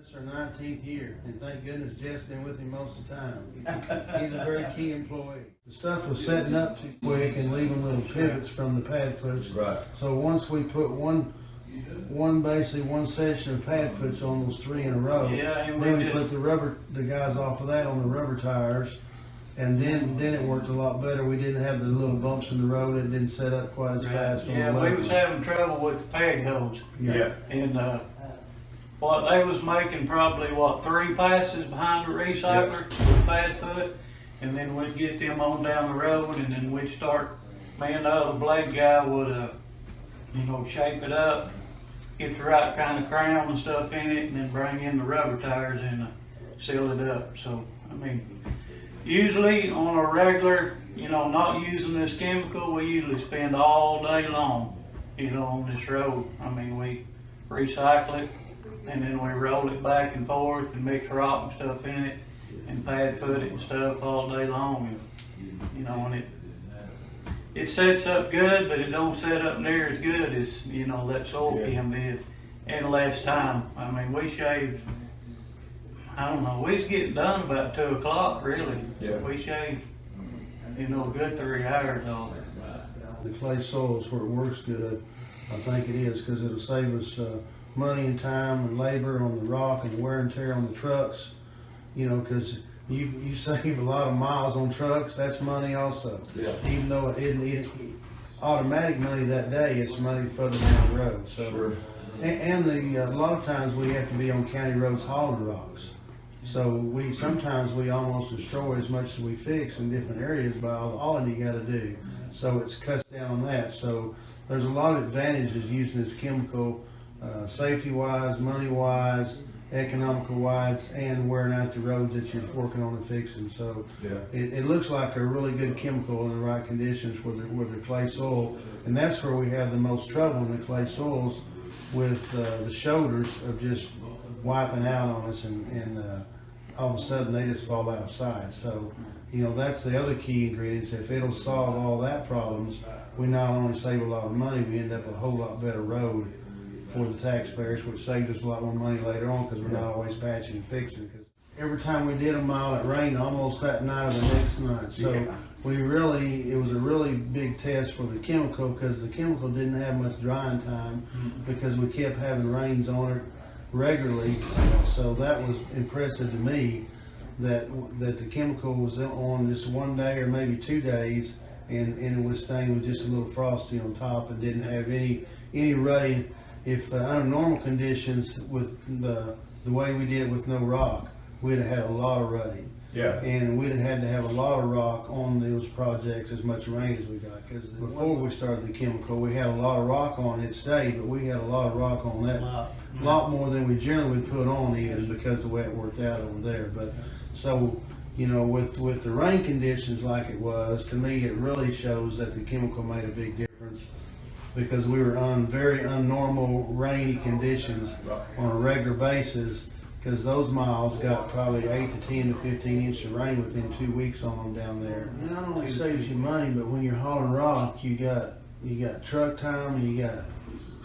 This is our 19th year, and thank goodness Jeff's been with him most of the time. He's a very key employee. The stuff was setting up too quick and leaving little pivots from the pad foots. Right. So once we put basically one section of pad foots on those 3 in a row, then we put the guys off of that on the rubber tires, and then it worked a lot better. We didn't have the little bumps in the road. It didn't set up quite as fast. Yeah, we was having trouble with the pad holes. Yeah. And what they was making probably 3 passes behind the recycler with pad foot, and then we'd get them on down the road, and then we'd start. Man, the other blade guy would shape it up, get the right kind of crown and stuff in it, and then bring in the rubber tires and seal it up. So I mean, usually on a regular, not using this chemical, we usually spend all day long, on this road. I mean, we recycle it, and then we roll it back and forth and mix rock and stuff in it and pad foot it and stuff all day long. And it sets up good, but it don't set up near as good as that soil chem did in less time. I mean, we shaved, I don't know, we was getting done about 2 o'clock really. Yeah. We shaved a good 3 hours off. The clay soil is where it works good. I think it is, because it'll save us money and time and labor on the rock and wear and tear on the trucks. Because you save a lot of miles on trucks, that's money also. Yeah. Even though it isn't automatic money that day, it's money further down the road. So, sure. And a lot of times we have to be on county roads hauling rocks. So sometimes we almost destroy as much as we fix in different areas by all the hauling you got to do. So it's cuts down on that. So there's a lot of advantages using this chemical, safety-wise, money-wise, economical-wise, and wearing out the roads that you're working on and fixing. So it looks like a really good chemical in the right conditions with the clay soil, and that's where we have the most trouble in the clay soils with the shoulders of just wiping out on us, and all of a sudden they just fall outside. So that's the other key ingredients. If it'll solve all that problems, we not only save a lot of money, we end up with a whole lot better road for the taxpayers, which saves us a lot more money later on, because we're not always patching and fixing. Because every time we did a mile, it rained almost that night or the next night. So it was a really big test for the chemical, because the chemical didn't have much drying time, because we kept having rains on it regularly. So that was impressive to me, that the chemical was on just 1 day or maybe 2 days, and it was staying with just a little frosty on top and didn't have any rutting. If under normal conditions, with the way we did it with no rock, we'd have had a lot of rutting. Yeah. And we'd have had to have a lot of rock on those projects, as much rain as we got. Because before we started the chemical, we had a lot of rock on it stayed, but we had a lot of rock on that, a lot more than we generally would put on, even because of the way it worked out over there. But so, with the rain conditions like it was, to me it really shows that the chemical made a big difference, because we were on very unnormal rainy conditions on a regular basis, because those miles got probably 8 to 10 to 15 inches of rain within 2 weeks on them down there. It not only saves you money, but when you're hauling rock, you got truck time, and you got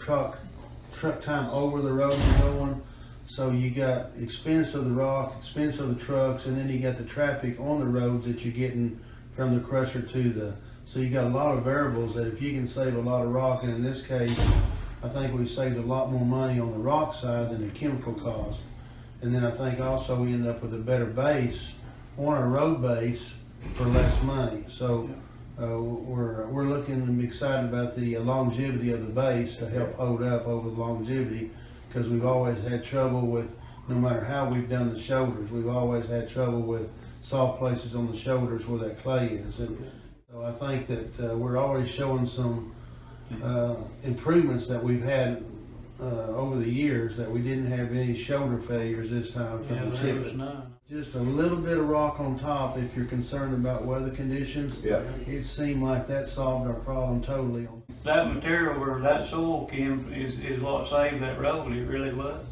truck time over the road you're going. So you got expense of the rock, expense of the trucks, and then you got the traffic on the roads that you're getting from the crusher to the. So you got a lot of variables that if you can save a lot of rock, and in this case, I think we saved a lot more money on the rock side than the chemical cost. And then I think also we ended up with a better base on our road base for less money. So we're looking and excited about the longevity of the base to help hold up over the longevity, because we've always had trouble with, no matter how we've done the shoulders, we've always had trouble with soft places on the shoulders where that clay is. And so I think that we're already showing some improvements that we've had over the years, that we didn't have any shoulder failures this time from the chip. Just a little bit of rock on top if you're concerned about weather conditions. Yeah. It seemed like that solved our problem totally. That material, or that soil chem, is what saved that road. It really was.